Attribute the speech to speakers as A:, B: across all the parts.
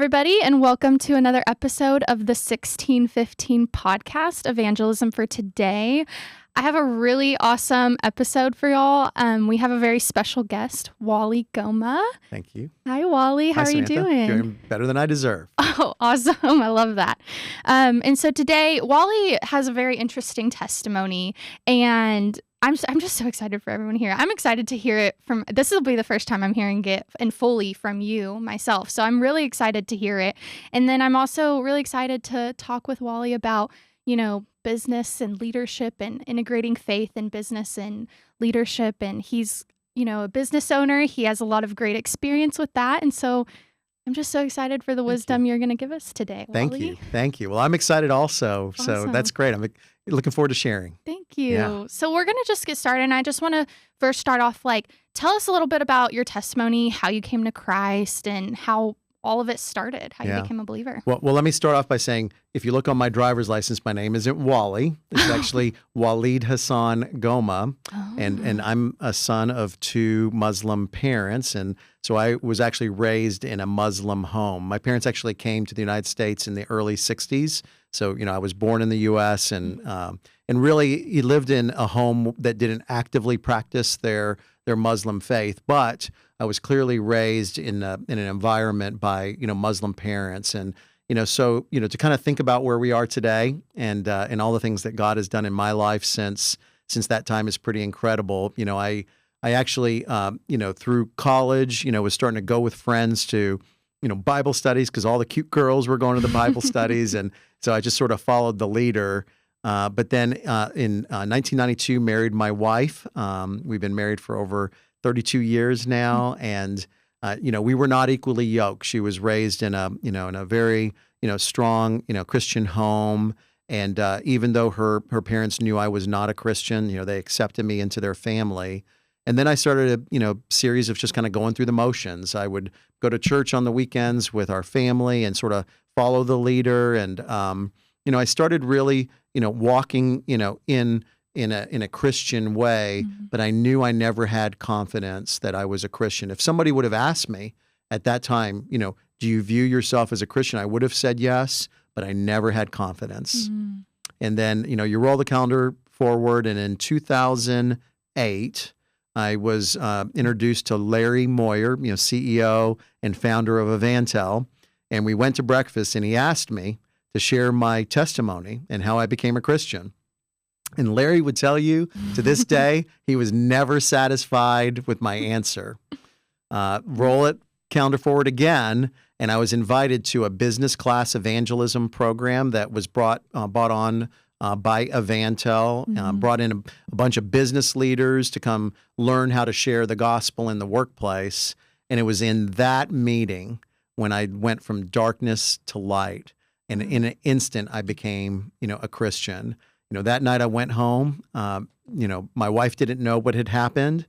A: everybody, and welcome to another episode of the 1615 podcast, Evangelism for Today. I have a really awesome episode for y'all. We have a very special guest, Wally Gomaa.
B: Thank you.
A: Hi, Wally. How are you doing?
B: Doing better than I deserve.
A: Oh, awesome. I love that. And so today, Wally has a very interesting testimony, and I'm just so excited for everyone here. I'm excited to hear it this will be the first time I'm hearing it and fully from you myself. So I'm really excited to hear it. And then I'm also really excited to talk with Wally about, business and leadership and integrating faith and business and leadership. And he's, a business owner. He has a lot of great experience with that. And so I'm just so excited for the wisdom you're going to give us today, Wally.
B: Thank you. Well, I'm excited also.
A: Awesome.
B: So that's great. I'm looking forward to sharing.
A: Thank you.
B: Yeah.
A: So we're going to just get started. And I just want to first start off, tell us a little bit about your testimony, how you came to Christ, and how all of it started, how you became a believer.
B: Well, let me start off by saying, if you look on my driver's license, my name isn't Wally. It's actually Wally Gomaa.
A: Oh.
B: And I'm a son of two Muslim parents. And so I was actually raised in a Muslim home. My parents actually came to the United States in the early 60s. So, I was born in the U.S. and really he lived in a home that didn't actively practice their Muslim faith, but I was clearly raised in an environment by, Muslim parents. And, so, to kind of think about where we are today and all the things that God has done in my life since that time is pretty incredible. I actually, through college, was starting to go with friends to, Bible studies because all the cute girls were going to the Bible studies. And so I just sort of followed the leader. But then in 1992, married my wife. We've been married for over 32 years now. And, we were not equally yoked. She was raised in a very, strong, Christian home. And even though her parents knew I was not a Christian, they accepted me into their family. And then I started a, series of just kind of going through the motions. I would go to church on the weekends with our family and sort of follow the leader. And, I started really, walking, in a Christian way, but I knew I never had confidence that I was a Christian. If somebody would have asked me at that time, do you view yourself as a Christian? I would have said yes, but I never had confidence. And then, you roll the calendar forward, and in 2008, I was introduced to Larry Moyer, CEO and founder of EvanTell, and we went to breakfast, and he asked me to share my testimony and how I became a Christian. And Larry would tell you to this day, he was never satisfied with my answer. Roll it calendar forward again, and I was invited to a business class evangelism program that was brought on by EvanTell, brought in a bunch of business leaders to come learn how to share the gospel in the workplace. And it was in that meeting when I went from darkness to light. And in an instant, I became, a Christian. That night I went home. My wife didn't know what had happened.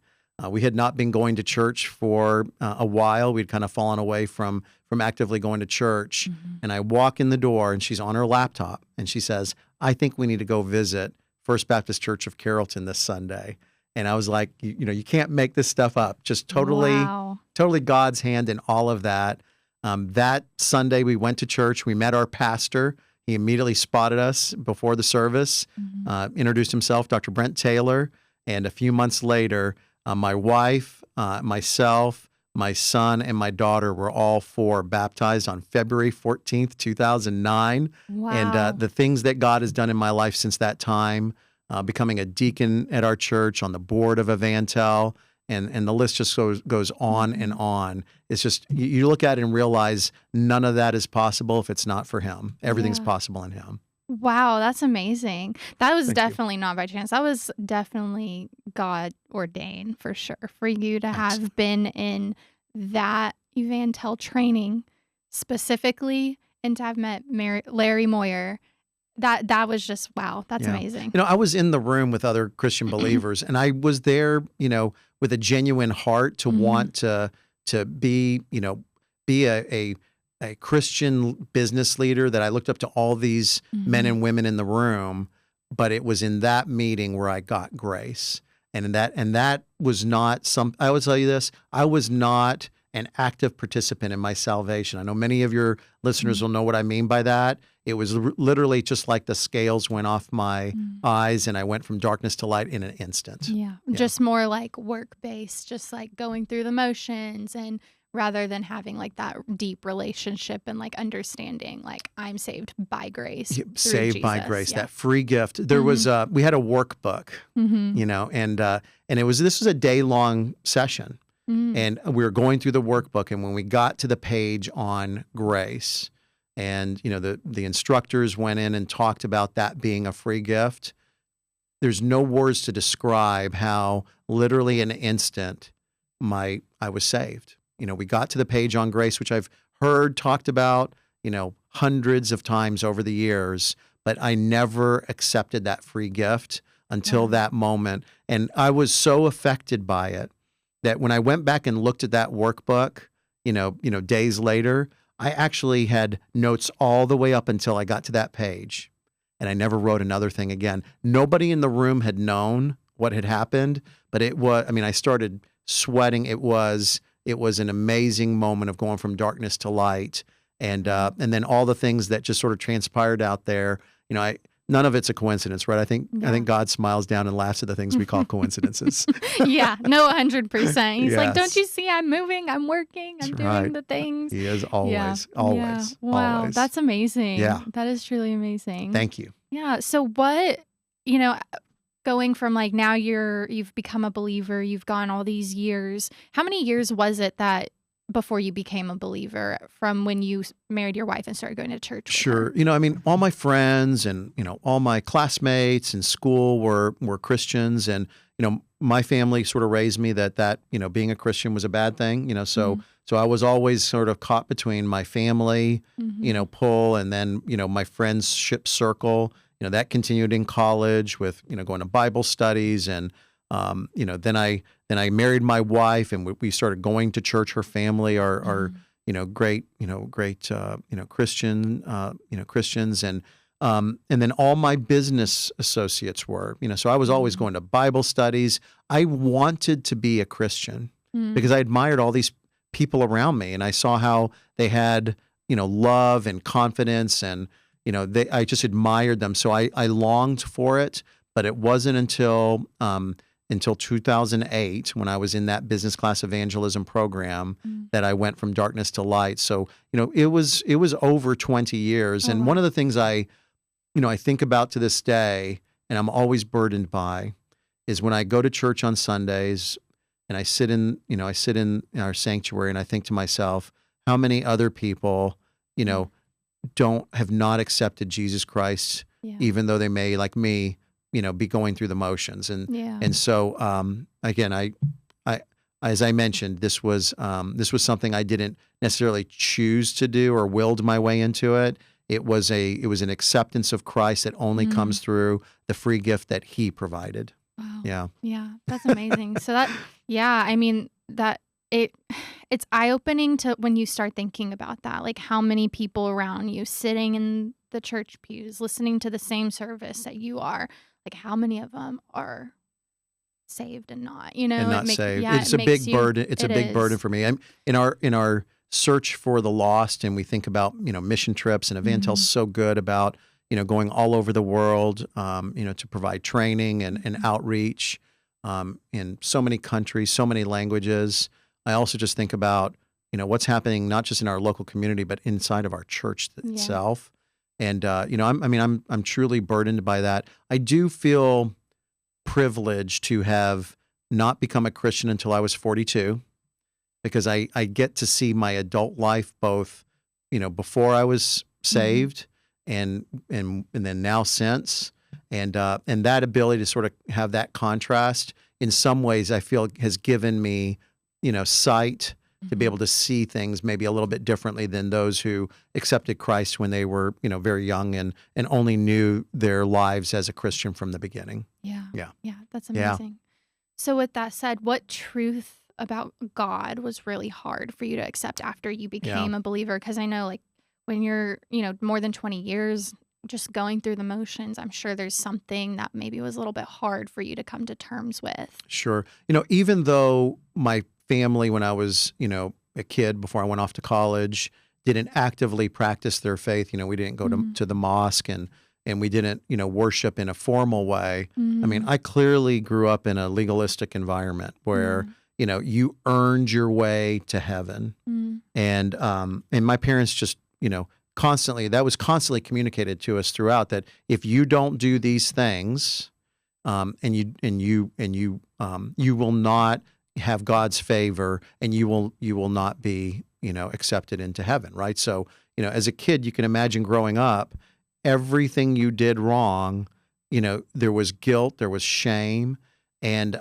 B: We had not been going to church for a while. We'd kind of fallen away from actively going to church. And I walk in the door, and she's on her laptop, and she says, "I think we need to go visit First Baptist Church of Carrollton this Sunday." And I was like, you can't make this stuff up. Just totally God's hand in all of that. That Sunday we went to church. We met our pastor. He immediately spotted us before the service, introduced himself, Dr. Brent Taylor. And a few months later, my wife, myself, my son, and my daughter were all four baptized on February 14th, 2009.
A: Wow.
B: And the things that God has done in my life since that time, becoming a deacon at our church, on the board of EvanTell, and the list just goes on and on. It's just, you look at it and realize none of that is possible if it's not for Him. Everything's possible in Him.
A: Wow, that's amazing. That was
B: Thank
A: definitely not by chance. That was definitely God ordained for sure, for you to have been in that EvanTell training specifically and to have met Larry Moyer. That was just, wow, that's amazing.
B: I was in the room with other Christian believers, and I was there, with a genuine heart to want to be a Christian business leader, that I looked up to all these men and women in the room. But it was in that meeting where I got grace, and that was not I will tell you this: I was not an active participant in my salvation. I know many of your listeners will know what I mean by that. It was literally just like the scales went off my eyes and I went from darkness to light in an instant.
A: Yeah. Just more like work-based, just like going through the motions, and rather than having like that deep relationship and like understanding, like I'm saved by grace.
B: Saved by
A: Jesus.
B: grace,
A: Yeah.
B: that free gift. There was we had a workbook, and this was a day-long session. And we were going through the workbook, and when we got to the page on grace, and the instructors went in and talked about that being a free gift, there's no words to describe how literally in an instant I was saved. We got to the page on grace, which I've heard talked about, hundreds of times over the years, but I never accepted that free gift until that moment. And I was so affected by it that when I went back and looked at that workbook, days later, I actually had notes all the way up until I got to that page, and I never wrote another thing again. Nobody in the room had known what had happened, but I started sweating. It was an amazing moment of going from darkness to light, and then all the things that just sort of transpired out there. None of it's a coincidence, right? I think God smiles down and laughs at the things we call coincidences.
A: Yeah, no, 100%. He's like,
B: Yes.
A: don't you see I'm moving, I'm working, I'm
B: That's
A: doing
B: right.
A: the things.
B: He is always,
A: Yeah.
B: always,
A: Wow,
B: always.
A: that's amazing.
B: Yeah.
A: That is truly amazing.
B: Thank you.
A: Yeah. So what, going from like now you've become a believer, you've gone all these years. How many years was it that before you became a believer, from when you married your wife and started going to church with
B: Sure.
A: her?
B: All my friends and, all my classmates in school were Christians. And, my family sort of raised me that, being a Christian was a bad thing, so I was always sort of caught between my family, pull, and then, my friendship circle, that continued in college with, going to Bible studies. And, then I married my wife, and we started going to church. Her family are great Christians, and then all my business associates were, so I was always going to Bible studies. I wanted to be a Christian because I admired all these people around me, and I saw how they had, love and confidence, and I just admired them. So I longed for it, but it wasn't until 2008, when I was in that business class evangelism program, that I went from darkness to light. So, it was over 20 years. And one of the things I think about to this day, and I'm always burdened by, is when I go to church on Sundays and I sit in our sanctuary, and I think to myself, how many other people, have not accepted Jesus Christ, even though they may, like me, be going through the motions. And so, again, I, as I mentioned, this was something I didn't necessarily choose to do or willed my way into it. It was an acceptance of Christ that only comes through the free gift that He provided.
A: Wow.
B: Yeah.
A: Yeah. That's amazing. So it's eye-opening to when you start thinking about that, like how many people around you sitting in the church pews, listening to the same service that you are, like how many of them are saved and not,
B: And not saved.
A: Yeah,
B: It's a big burden. It's a big burden for me. In our search for the lost, and we think about, mission trips, and EvanTell's so good about, going all over the world, to provide training and outreach in so many countries, so many languages. I also just think about, what's happening not just in our local community, but inside of our church itself. And I'm truly burdened by that. I do feel privileged to have not become a Christian until I was 42, because I get to see my adult life both, before I was saved and then now since, and that ability to sort of have that contrast in some ways I feel has given me, sight to be able to see things maybe a little bit differently than those who accepted Christ when they were, very young and only knew their lives as a Christian from the beginning.
A: Yeah.
B: Yeah.
A: Yeah. That's amazing. So with that said, what truth about God was really hard for you to accept after you became a believer? Because I know, like, when you're, more than 20 years just going through the motions, I'm sure there's something that maybe was a little bit hard for you to come to terms with.
B: Sure. Even though my family, when I was, a kid before I went off to college, didn't actively practice their faith. We didn't go to the mosque and we didn't, worship in a formal way. I mean, I clearly grew up in a legalistic environment where, you earned your way to heaven. And my parents just, that was constantly communicated to us throughout that if you don't do these things, you will not have God's favor, and you will not be, accepted into heaven, right? So, as a kid, you can imagine growing up, everything you did wrong, there was guilt, there was shame, and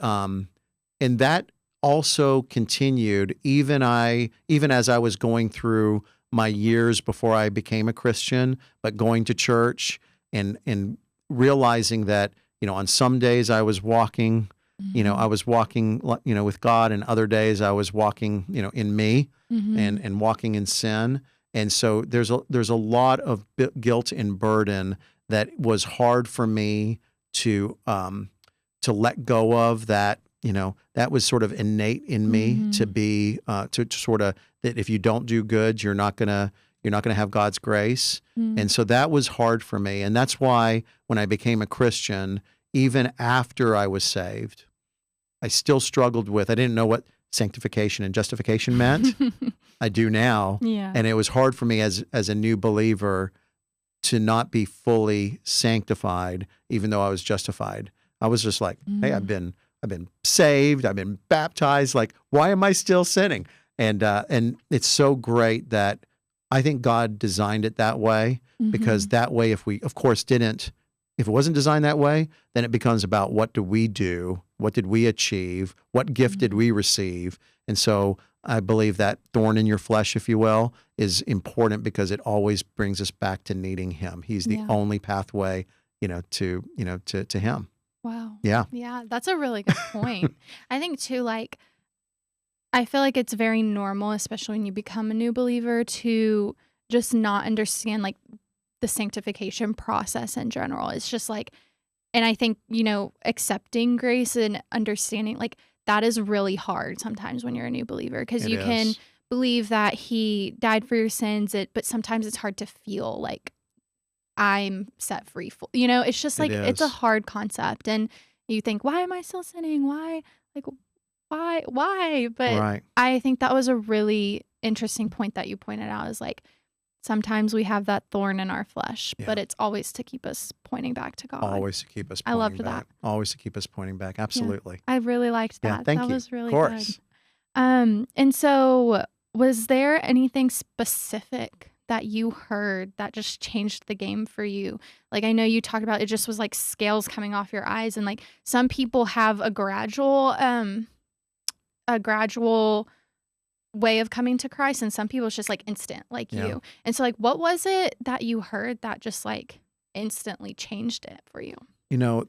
B: that also continued even as I was going through my years before I became a Christian, but going to church and realizing that, on some days I was walking, I was walking, with God, and other days I was walking, in me and walking in sin. And so there's a lot of guilt and burden that was hard for me to let go of. That that was sort of innate in me to be to sort of that if you don't do good, you're not gonna have God's grace. And so that was hard for me, and that's why when I became a Christian, even after I was saved, I still struggled with. I didn't know what sanctification and justification meant. I do now.
A: Yeah.
B: And it was hard for me as a new believer to not be fully sanctified, even though I was justified. I was just like, hey, I've been saved, I've been baptized. Like, why am I still sinning? And it's so great that I think God designed it that way, because that way, if we, of course, if it wasn't designed that way, then it becomes about what do we do? What did we achieve? What gift did we receive? And so I believe that thorn in your flesh, if you will, is important because it always brings us back to needing Him. He's the only pathway, to Him.
A: Wow.
B: Yeah.
A: Yeah, that's a really good point. I think too, like, I feel like it's very normal, especially when you become a new believer, to just not understand like the sanctification process in general. It's just like, and I think, accepting grace and understanding, like, that is really hard sometimes when you're a new believer, because you can believe that He died for your sins, but sometimes it's hard to feel like I'm set free. It's just like, it's a hard concept. And you think, why am I still sinning? Why? Like, why? But I think that was a really interesting point that you pointed out, is like, sometimes we have that thorn in our flesh, but it's always to keep us pointing back to God.
B: Always to keep us pointing back.
A: I loved that.
B: Always to keep us pointing back. Absolutely.
A: Yeah, I really liked that.
B: Yeah, thank you.
A: That was really
B: good. Of course.
A: And so was there anything specific that you heard that just changed the game for you? Like, I know you talked about it just was like scales coming off your eyes, and like some people have a gradual way of coming to Christ, and some people it's just like instant, like you. And so like, what was it that you heard that just like instantly changed it for you?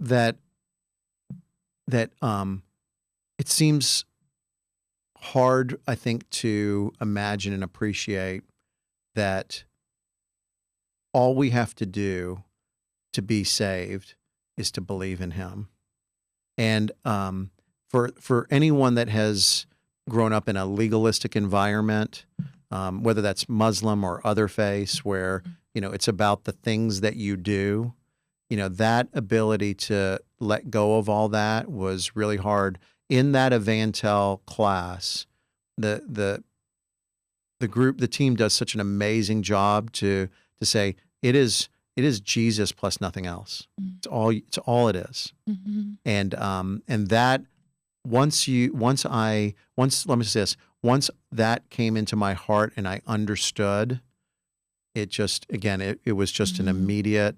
B: That it seems hard, I think, to imagine and appreciate that all we have to do to be saved is to believe in Him. And for anyone that has grown up in a legalistic environment, whether that's Muslim or other faiths, where it's about the things that you do, that ability to let go of all that was really hard. In that EvanTell class, the team does such an amazing job to say it is Jesus plus nothing else. It's all it is. And that once let me say this, once that came into my heart and I understood, it just, again, it was just an immediate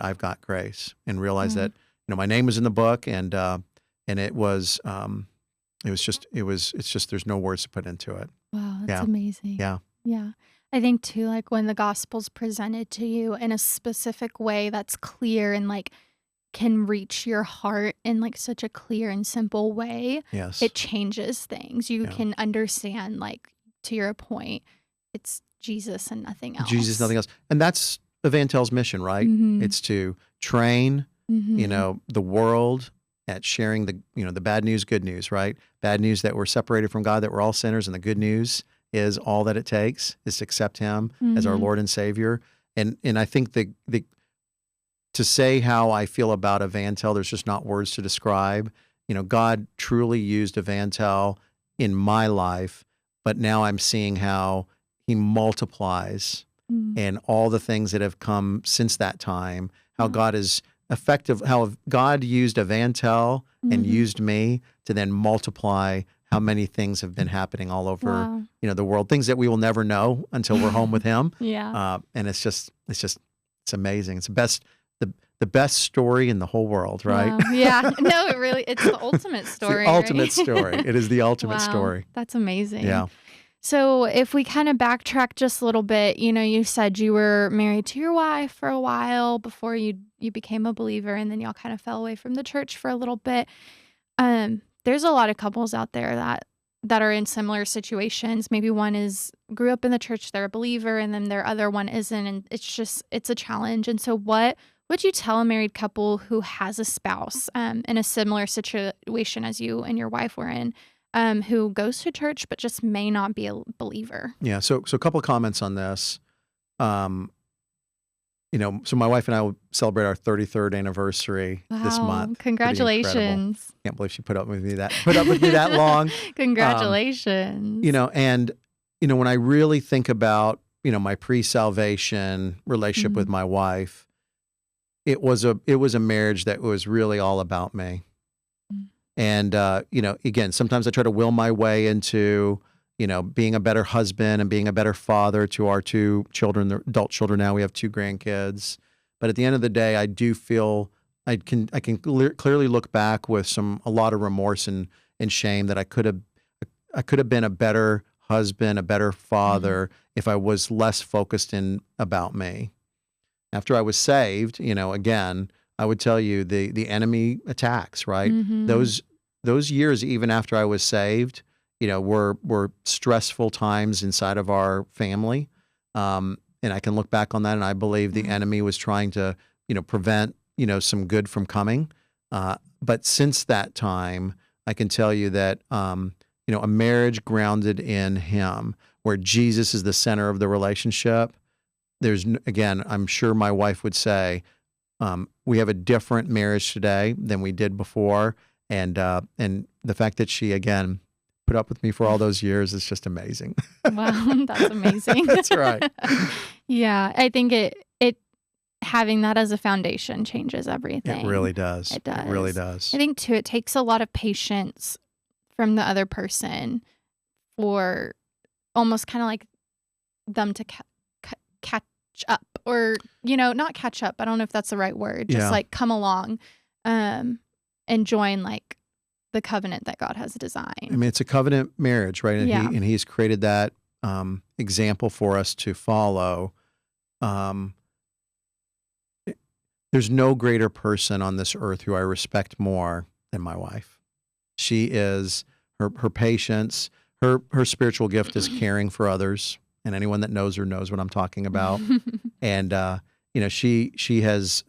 B: I've got grace, and realized that my name was in the book, and it's just there's no words to put into it.
A: Wow, that's amazing. Yeah. I think too, like, when the gospel's presented to you in a specific way that's clear and like can reach your heart in like such a clear and simple way, it changes things. You can understand, like, to your point, it's Jesus and nothing else.
B: Jesus, nothing else. And that's EvanTell's mission, right? It's to train, the world at sharing the bad news, good news, right? Bad news that we're separated from God, that we're all sinners, and the good news is all that it takes is to accept Him as our Lord and Savior. And I think to say how I feel about EvanTell, there's just not words to describe. God truly used EvanTell in my life, but now I'm seeing how He multiplies and all the things that have come since that time, how God is effective, how God used EvanTell and used me to then multiply how many things have been happening all over, the world, things that we will never know until we're home with Him. And it's amazing. It's the best story in the whole world, right?
A: Wow. Yeah. No, it's the ultimate story.
B: It's the ultimate
A: right?
B: story. It is the ultimate story.
A: That's amazing.
B: Yeah.
A: So if we kind of backtrack just a little bit, you said you were married to your wife for a while before you became a believer, and then y'all kind of fell away from the church for a little bit. There's a lot of couples out there that are in similar situations. Maybe one grew up in the church, they're a believer, and then their other one isn't, and it's a challenge. And so what would you tell a married couple who has a spouse in a similar situation as you and your wife were in, who goes to church but just may not be a believer?
B: Yeah. So a couple of comments on this. So my wife and I will celebrate our 33rd anniversary this month.
A: Congratulations.
B: Can't believe she put up with me that long.
A: Congratulations.
B: And when I really think about, my pre-salvation relationship with my wife, it was a marriage that was really all about me. And, again, sometimes I try to will my way into, being a better husband and being a better father to our two children, they're adult children now. We have 2 grandkids. But at the end of the day, I do feel I can clearly look back with a lot of remorse and shame that I could have been a better husband, a better father if I was less focused about me. After I was saved, again, I would tell you the enemy attacks, right? Those years, even after I was saved, were stressful times inside of our family. And I can look back on that, and I believe the enemy was trying to, prevent, some good from coming. But since that time, I can tell you that, a marriage grounded in Him, where Jesus is the center of the relationship, again, I'm sure my wife would say, we have a different marriage today than we did before. And the fact that she, again, put up with me for all those years is just amazing.
A: Wow, that's amazing.
B: That's right.
A: Yeah, I think it having that as a foundation changes everything.
B: It really does.
A: It does.
B: It really does.
A: I think, too, it takes a lot of patience from the other person for almost kind of like them to catch up, or, not catch up. I don't know if that's the right word. Just like come along and join like the covenant that God has designed.
B: I mean, it's a covenant marriage, right? And He's created that example for us to follow. There's no greater person on this earth who I respect more than my wife. She is her patience, her spiritual gift is caring for others, and anyone that knows her knows what I'm talking about. And she has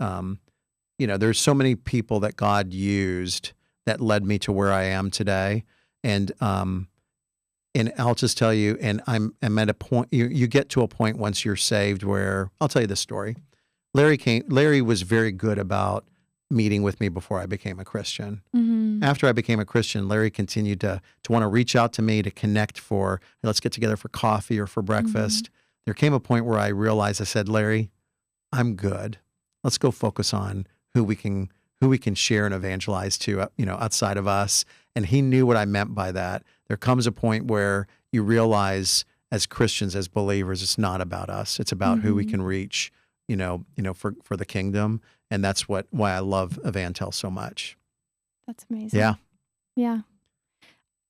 B: there's so many people that God used that led me to where I am today. And I'll just tell you, and I'm at a point, you get to a point once you're saved where, I'll tell you this story. Larry was very good about meeting with me before I became a Christian. After I became a Christian, Larry continued to want to reach out to me, to connect for, hey, let's get together for coffee or for breakfast. There came a point where I realized, I said, Larry, I'm good. Let's go focus on who we can share and evangelize to, outside of us. And he knew what I meant by that. There comes a point where you realize, as Christians, as believers, it's not about us. It's about who we can reach, for the kingdom. And that's why I love EvanTell so much.
A: That's amazing.
B: Yeah.
A: Yeah.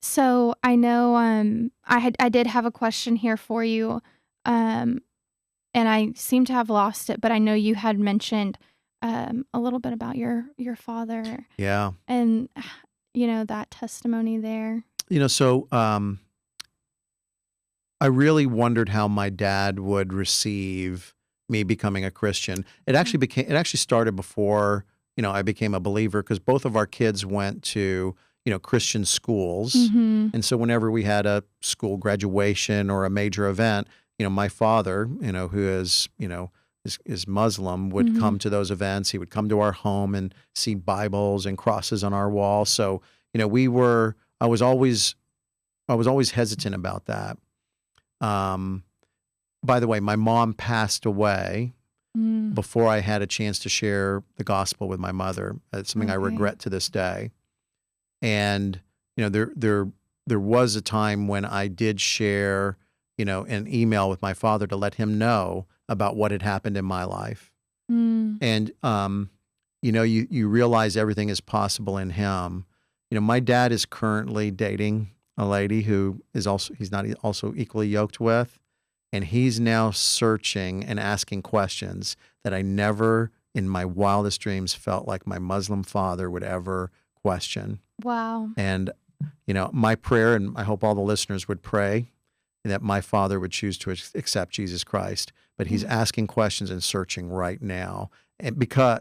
A: So I know I did have a question here for you, and I seem to have lost it, but I know you had mentioned a little bit about your father.
B: Yeah.
A: And that testimony there.
B: So I really wondered how my dad would receive me becoming a Christian. It actually started before, I became a believer because both of our kids went to, Christian schools.
A: Mm-hmm.
B: And so whenever we had a school graduation or a major event, my father, who is Muslim, would
A: Mm-hmm.
B: come to those events. He would come to our home and see Bibles and crosses on our wall. So, I was always hesitant about that. By the way, my mom passed away
A: Mm.
B: before I had a chance to share the gospel with my mother. It's something I
A: Okay.
B: regret to this day. And there was a time when I did share, an email with my father to let him know about what had happened in my life.
A: Mm.
B: And you realize everything is possible in him. My dad is currently dating a lady who he's not also equally yoked with. And he's now searching and asking questions that I never in my wildest dreams felt like my Muslim father would ever question.
A: Wow.
B: And, my prayer, and I hope all the listeners would pray that my father would choose to accept Jesus Christ. But he's asking questions and searching right now. And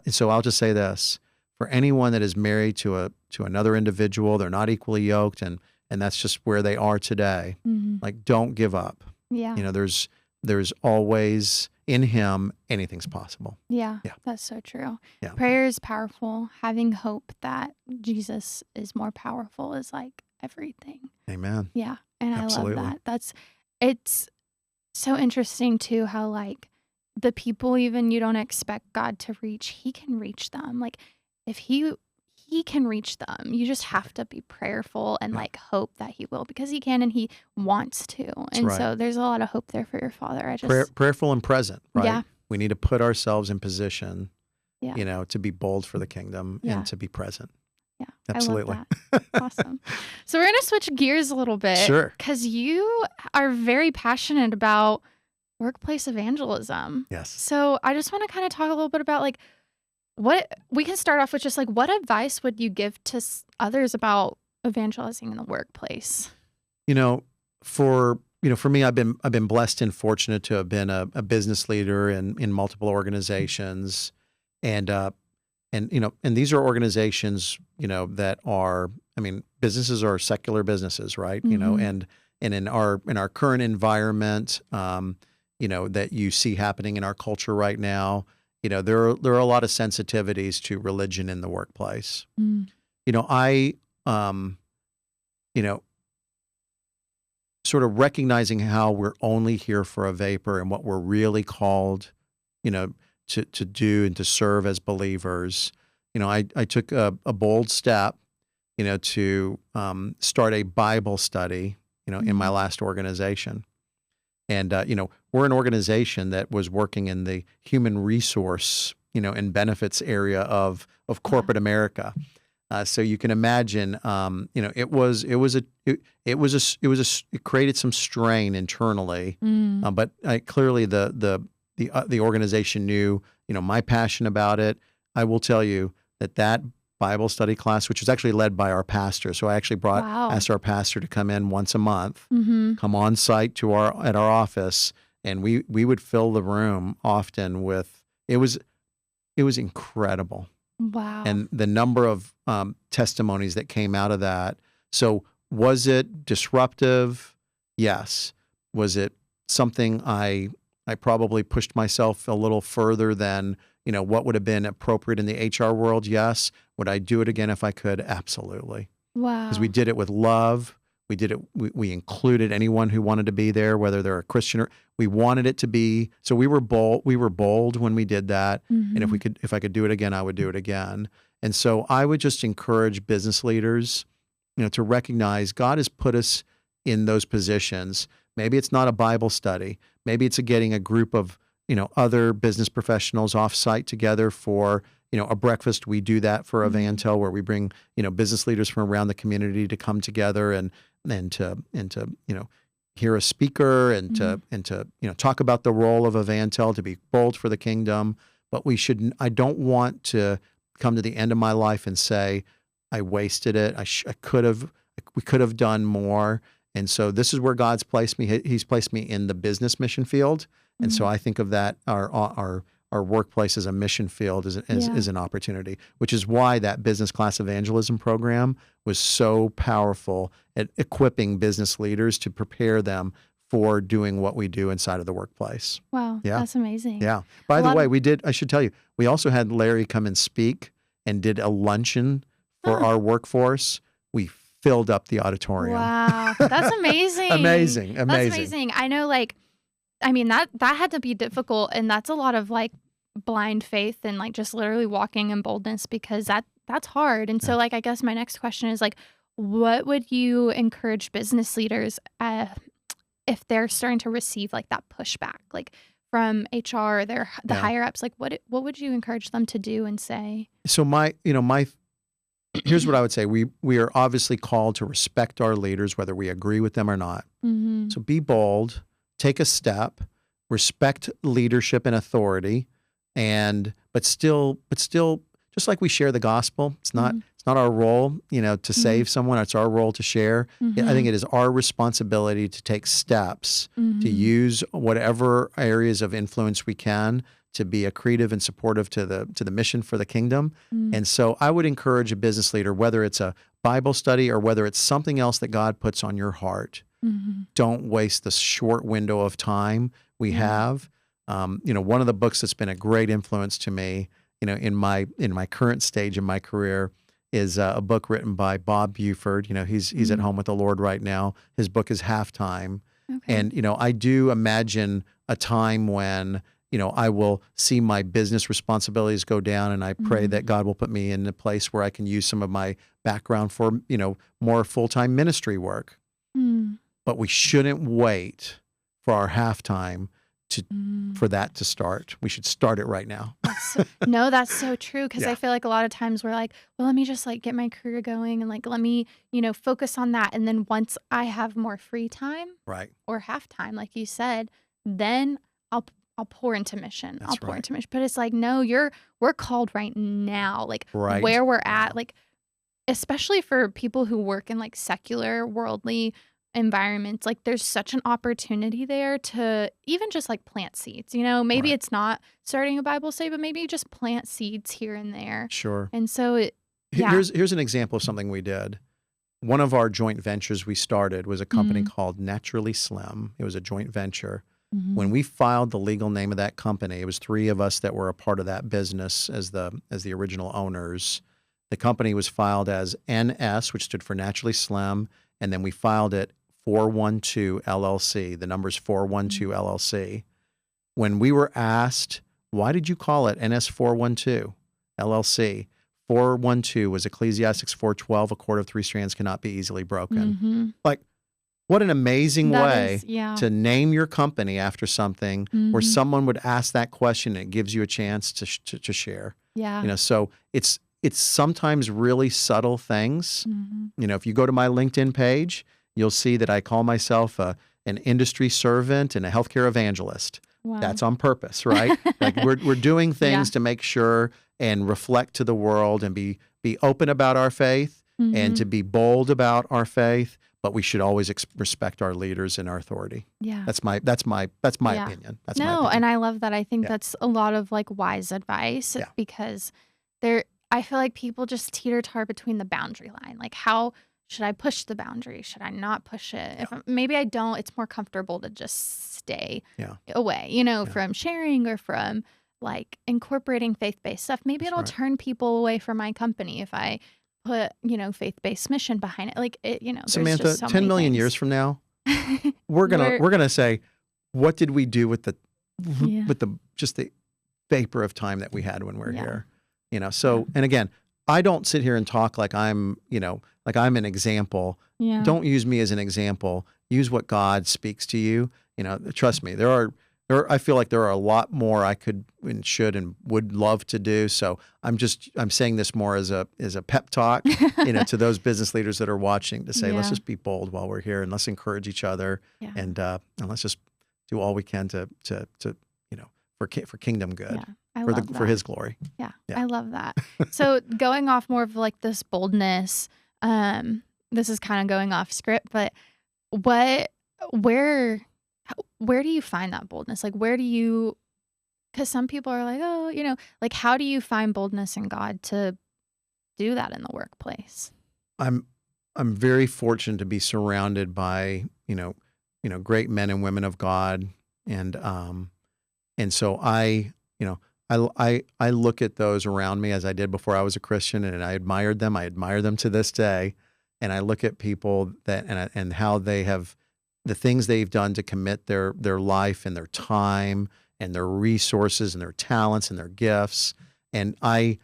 B: so I'll just say this, for anyone that is married to another individual, they're not equally yoked, and that's just where they are today.
A: Mm-hmm.
B: Like, don't give up.
A: Yeah.
B: There's always in him, anything's possible.
A: Yeah,
B: Yeah.
A: that's so true.
B: Yeah.
A: Prayer is powerful. Having hope that Jesus is more powerful is like everything.
B: Amen.
A: Yeah, and
B: Absolutely.
A: I love that. It's so interesting too how like the people even you don't expect God to reach, he can reach them. Like if he can reach them. You just have to be prayerful and like hope that he will because he can and he wants to. And
B: right.
A: so there's a lot of hope there for your father. I just
B: prayerful and present, right?
A: Yeah.
B: We need to put ourselves in position,
A: Yeah.
B: to be bold for the kingdom and to be present.
A: Yeah.
B: Absolutely.
A: I love that. Awesome. So we're going to switch gears a little bit.
B: Sure.
A: Because you are very passionate about workplace evangelism.
B: Yes.
A: So I just want to kind of talk a little bit about like what we can start off with just like what advice would you give to others about evangelizing in the workplace?
B: For me, I've been blessed and fortunate to have been a business leader in multiple organizations, and these are organizations that are, businesses are secular businesses, right?
A: Mm-hmm.
B: And in our current environment, that you see happening in our culture right now, there are a lot of sensitivities to religion in the workplace.
A: Mm.
B: I sort of recognizing how we're only here for a vapor and what we're really called, to do and to serve as believers. I took a bold step, to start a Bible study, in my last organization. And, we're an organization that was working in the human resource, and benefits area of corporate America. So you can imagine, it created some strain internally, but clearly the organization knew, my passion about it. I will tell you that Bible study class, which was actually led by our pastor. So I actually asked our pastor to come in once a month, come on site at our office, and we would fill the room often with, it was incredible.
A: Wow.
B: And the number of testimonies that came out of that. So was it disruptive? Yes. Was it something I probably pushed myself a little further than, what would have been appropriate in the HR world? Yes. Would I do it again if I could? Absolutely.
A: Wow.
B: Because we did it with love. We did it. We included anyone who wanted to be there, whether they're a Christian or we wanted it to be. So we were bold. We were bold when we did that. And if I could do it again, I would do it again. And so I would just encourage business leaders, to recognize God has put us in those positions. Maybe it's not a Bible study. Maybe it's getting a group of, other business professionals off-site together for, a breakfast. We do that for EvanTell, where we bring, business leaders from around the community to come together and to hear a speaker and to talk about the role of EvanTell, to be bold for the kingdom. But I don't want to come to the end of my life and say, I wasted it. We could have done more. And so this is where God's placed me. He's placed me in the business mission field. And so I think of that, our our workplace as a mission field is
A: Yeah.
B: an opportunity, which is why that business class evangelism program was so powerful at equipping business leaders to prepare them for doing what we do inside of the workplace.
A: Wow,
B: Yeah.
A: that's amazing.
B: Yeah.
A: A
B: By the
A: lot
B: way,
A: of
B: I should tell you, we also had Larry come and speak and did a luncheon for
A: oh,
B: our workforce. We filled up the auditorium.
A: wow, that's amazing.
B: Amazing.
A: That's
B: Amazing.
A: amazing. I know, like, I mean, that had to be difficult, and that's a lot of like blind faith and like just literally walking in boldness because that's hard. And so,
B: Yeah.
A: like, I guess my next question is like, what would you encourage business leaders if they're starting to receive like that pushback, like from HR, the
B: Yeah.
A: higher ups? Like, what would you encourage them to do and say?
B: So here's what I would say. We are obviously called to respect our leaders, whether we agree with them or not.
A: Mm-hmm.
B: So be bold, take a step, respect leadership and authority, but still just like we share the gospel, it's not our role, to save someone. It's our role to share.
A: Mm-hmm.
B: I think it is our responsibility to take steps
A: Mm-hmm.
B: to use whatever areas of influence we can to be accretive and supportive to the mission for the kingdom.
A: Mm-hmm.
B: And so I would encourage a business leader, whether it's a Bible study or whether it's something else that God puts on your heart,
A: Mm-hmm.
B: don't waste the short window of time we have. One of the books that's been a great influence to me, in my current stage in my career, is a book written by Bob Buford. He's at home with the Lord right now. His book is Halftime.
A: Okay.
B: And, I do imagine a time when, I will see my business responsibilities go down, and I pray that God will put me in a place where I can use some of my background for, more full-time ministry work.
A: Mm.
B: But we shouldn't wait for our halftime for that to start. We should start it right now.
A: That's so true. Because
B: Yeah.
A: I feel like a lot of times we're like, well, let me just like get my career going and like let me, focus on that. And then once I have more free time
B: Right.
A: or halftime, like you said, then I'll pour into mission.
B: That's
A: I'll pour
B: right.
A: into mission. But it's like, no, we're called right now. Like
B: Right.
A: where we're at, like especially for people who work in like secular, worldly environments, like there's such an opportunity there to even just like plant seeds. Maybe
B: Right.
A: it's not starting a Bible study, but maybe just plant seeds here and there.
B: Sure.
A: And so yeah.
B: Here's an example of something we did. One of our joint ventures we started was a company called Naturally Slim. It was a joint venture.
A: Mhm.
B: When we filed the legal name of that company, it was 3 of us that were a part of that business as the original owners. The company was filed as NS, which stood for Naturally Slim, and then we filed it 412 LLC. The number's 412 LLC. When we were asked, why did you call it NS 412 LLC? 412 was Ecclesiastes 4:12. A cord of 3 strands cannot be easily broken.
A: Mhm.
B: Like, what an amazing
A: That
B: way
A: is, yeah.
B: to name your company after something where
A: Mhm.
B: someone would ask that question and it gives you a chance to share.
A: Yeah.
B: So it's sometimes really subtle things.
A: Mhm.
B: If you go to my LinkedIn page, you'll see that I call myself an industry servant and a healthcare evangelist.
A: Wow.
B: That's on purpose, right? Like we're doing things
A: Yeah.
B: to make sure and reflect to the world and be open about our faith and to be bold about our faith. But we should always respect our leaders and our authority.
A: Yeah.
B: That's my
A: Yeah.
B: opinion. That's
A: No,
B: my opinion.
A: and I love that. I think
B: Yeah.
A: that's a lot of like wise advice
B: Yeah.
A: because I feel like people just teeter-totter between the boundary line. Like, how should I push the boundary? Should I not push it? Maybe I don't, it's more comfortable to just stay
B: Yeah.
A: away, from sharing or from like incorporating faith-based stuff. Maybe
B: That's
A: it'll
B: right.
A: turn people away from my company if I put, faith-based mission behind it. Like there's
B: Samantha,
A: just so
B: 10
A: many
B: million
A: things.
B: years from now, we're gonna say, what did we do with the
A: Yeah.
B: just the vapor of time that we had when we were
A: Yeah.
B: here? So and again, I don't sit here and talk like I'm an example.
A: Yeah.
B: Don't use me as an example. Use what God speaks to you. Trust me, I feel like there are a lot more I could and should and would love to do. So I'm saying this more as a pep talk, to those business leaders that are watching to say, let's
A: Yeah.
B: just be bold while we're here and let's encourage each other
A: Yeah.
B: and let's just do all we can to for kingdom good,
A: Yeah. I
B: for
A: love
B: for
A: that.
B: His glory.
A: Yeah,
B: Yeah.
A: I love that. So going off more of like this boldness, this is kind of going off script, but where do you find that boldness? Like where do you Because some people are like, oh, like how do you find boldness in God to do that in the workplace?
B: I'm I'm very fortunate to be surrounded by, great men and women of God. And so I look at those around me as I did before I was a Christian, and I admired them. I admire them to this day. And I look at people and how they have the things they've done to commit their life and their time and their resources and their talents and their gifts. And I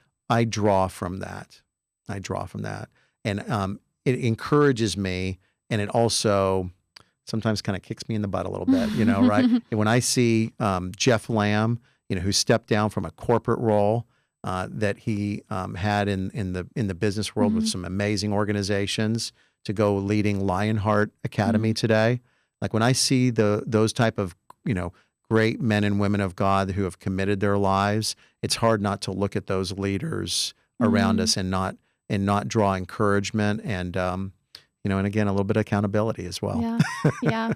B: draw from that. I draw from that. And it encourages me, and it also sometimes kind of kicks me in the butt a little bit, right? And when I see Jeff Lamb, who stepped down from a corporate role that he had in the business world with some amazing organizations to go leading Lionheart Academy today. Like when I see those type of great men and women of God who have committed their lives, it's hard not to look at those leaders around us and not draw encouragement and and again a little bit of accountability as well.
A: Yeah. Yeah.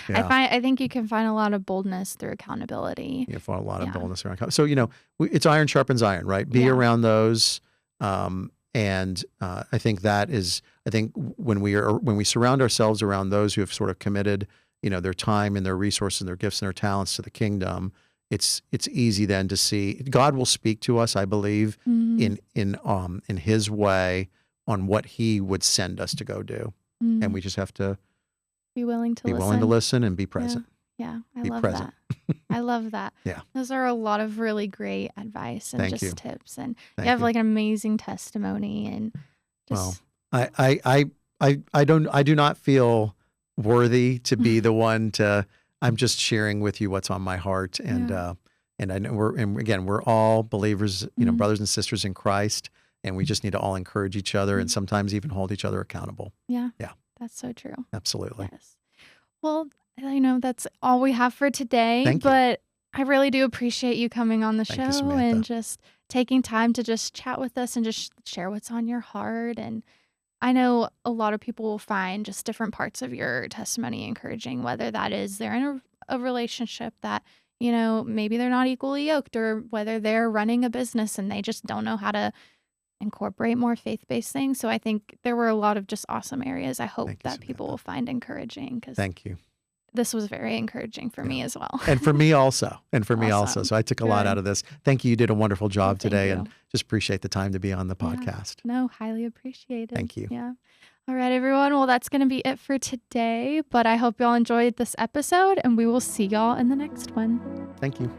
B: Yeah.
A: I think you can find a lot of boldness through accountability.
B: You find a lot of
A: Yeah.
B: boldness around. So it's iron sharpens iron, right? Be
A: Yeah.
B: around those, and I think when we surround ourselves around those who have sort of committed, their time and their resources and their gifts and their talents to the kingdom, it's easy then to see God will speak to us, I believe, in His way on what He would send us to go do, and we just have to
A: Be willing to
B: be
A: listen.
B: willing to listen and be present.
A: Yeah. I
B: Be
A: love
B: present.
A: that. I love that.
B: Yeah.
A: Those are a lot of really great advice and
B: Thank
A: just
B: you.
A: tips. And
B: Thank
A: you have
B: you.
A: like an amazing testimony and
B: Well,
A: just
B: I do not feel worthy to be the one to. I'm just sharing with you what's on my heart, and
A: Yeah.
B: and I know we're all believers,
A: Mhm.
B: brothers and sisters in Christ, and we just need to all encourage each other and sometimes even hold each other accountable.
A: Yeah.
B: Yeah.
A: That's so true.
B: Absolutely.
A: Yes. Well, that's all we have for today,
B: Thank you.
A: but I really do appreciate you coming on the
B: Thank you,
A: show
B: Samantha.
A: and just taking time to just chat with us and just share what's on your heart. And I know a lot of people will find just different parts of your testimony encouraging, whether that is they're in a relationship that, maybe they're not equally yoked, or whether they're running a business and they just don't know how to incorporate more faith-based things. So I think there were a lot of just awesome areas I hope
B: Thank you,
A: that people
B: Samantha.
A: will find encoraging, because
B: Thank you.
A: this was very encouraging for me as well.
B: And for me also.
A: Awesome.
B: So I took a lot
A: Good.
B: out of this. Thank you. You did a wonderful job
A: Thank
B: today,
A: you.
B: and just appreciate the time to be on the
A: Yeah.
B: podcast.
A: No, highly appreciated.
B: Thank you.
A: Yeah. All right, everyone. Well, that's going to be it for today, but I hope y'all enjoyed this episode, and we will see y'all in the next one.
B: Thank you.